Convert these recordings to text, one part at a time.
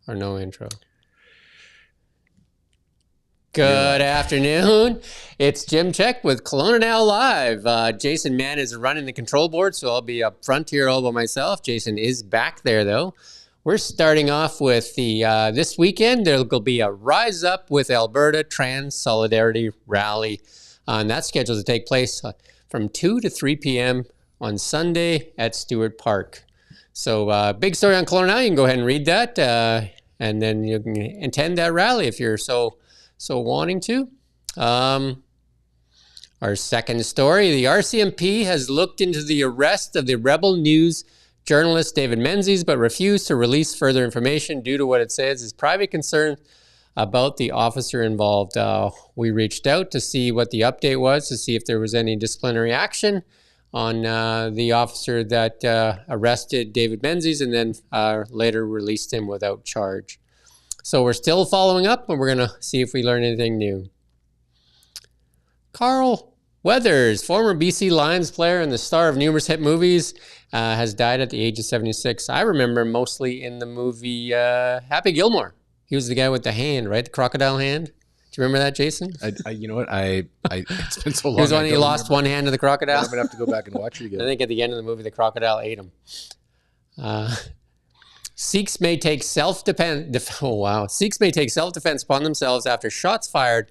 or no intro? Good afternoon. It's Jim Check with Kelowna Now Live. Jason Mann is running the control board, so I'll be up front here all by myself. Jason is back there, though. We're starting off with the this weekend. There will be a Rise Up with Alberta Trans Solidarity Rally, and that's scheduled to take place from 2 to 3 p.m. on Sunday at Stewart Park. So big story on Kelowna Now. You can go ahead and read that, and then you can attend that rally if you're so wanting to. Our second story, the RCMP has looked into the arrest of the Rebel News journalist David Menzies, but refused to release further information due to what it says is private concern about the officer involved. We reached out to see what the update was, to see if there was any disciplinary action on the officer that arrested David Menzies and then later released him without charge. So we're still following up, and we're going to see if we learn anything new. Carl Weathers, former BC Lions player and the star of numerous hit movies, has died at the age of 76. I remember him mostly in the movie Happy Gilmore. He was the guy with the hand, right? The crocodile hand. Do you remember that, Jason? You know what? It's been so long. He was when he lost one hand to the crocodile. I'm going to have to go back and watch it again. I think at the end of the movie, the crocodile ate him. Sikhs may take self-defense upon themselves after shots fired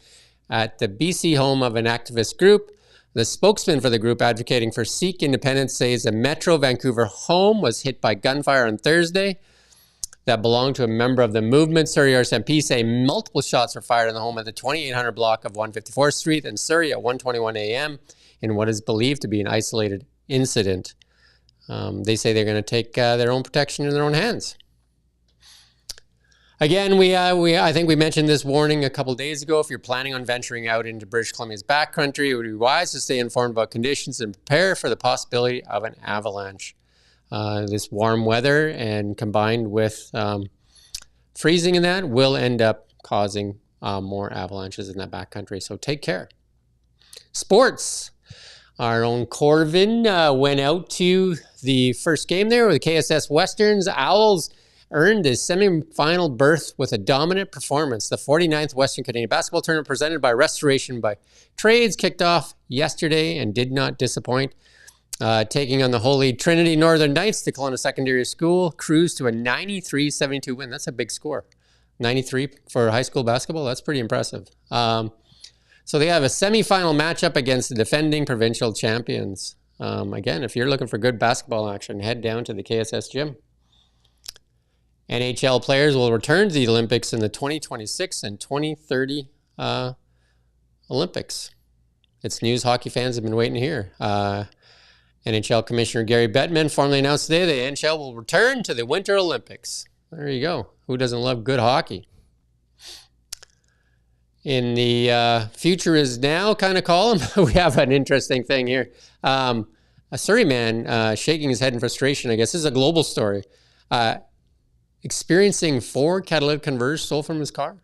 at the BC home of an activist group. The spokesman for the group advocating for Sikh independence says a Metro Vancouver home was hit by gunfire on Thursday that belonged to a member of the movement. Surrey RCMP say multiple shots were fired in the home at the 2800 block of 154th Street in Surrey at 1:21 a.m. in what is believed to be an isolated incident. They say they're going to take their own protection in their own hands. Again, I think we mentioned this warning a couple days ago. If you're planning on venturing out into British Columbia's backcountry, it would be wise to stay informed about conditions and prepare for the possibility of an avalanche. This warm weather and combined with freezing in that will end up causing more avalanches in that backcountry. So take care. Sports. Our own Corvin went out to the first game there with the KSS Westerns. Owls earned a semi-final berth with a dominant performance. The 49th Western Canadian Basketball Tournament presented by Restoration by Trades kicked off yesterday and did not disappoint. Taking on the Holy Trinity Northern Knights, the Kelowna Secondary School cruised to a 93-72 win. That's a big score. 93 for high school basketball, that's pretty impressive. So they have a semifinal matchup against the defending provincial champions. Again, if you're looking for good basketball action, head down to the KSS gym. NHL players will return to the Olympics in the 2026 and 2030 Olympics. It's news hockey fans have been waiting to hear. NHL Commissioner Gary Bettman formally announced today the NHL will return to the Winter Olympics. There you go. Who doesn't love good hockey? In the future is now kind of column, we have an interesting thing here. A Surrey man shaking his head in frustration, I guess. This is a global story. Experiencing 4 catalytic converters stole from his car.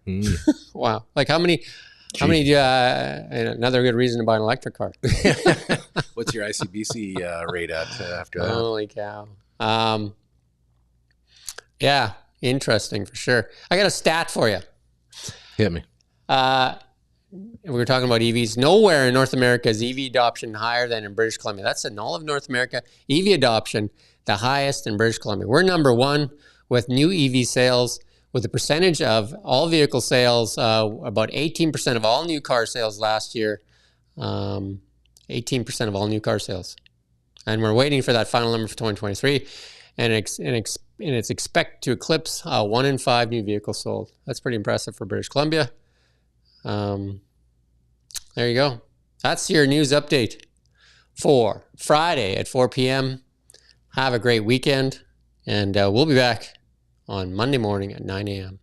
Wow. Like how many do you, another good reason to buy an electric car. What's your ICBC rate at after that? Holy cow. Yeah, interesting for sure. I got a stat for you. Hit me. We were talking about EVs. Nowhere in North America is EV adoption higher than in British Columbia. That's in all of North America. EV adoption, the highest in British Columbia. We're number one with new EV sales, with the percentage of all vehicle sales, about 18% of all new car sales last year. 18% of all new car sales. And we're waiting for that final number for 2023. And it's expected to eclipse 1 in 5 new vehicles sold. That's pretty impressive for British Columbia. There you go. That's your news update for Friday at 4 p.m. Have a great weekend, and we'll be back on Monday morning at 9 a.m.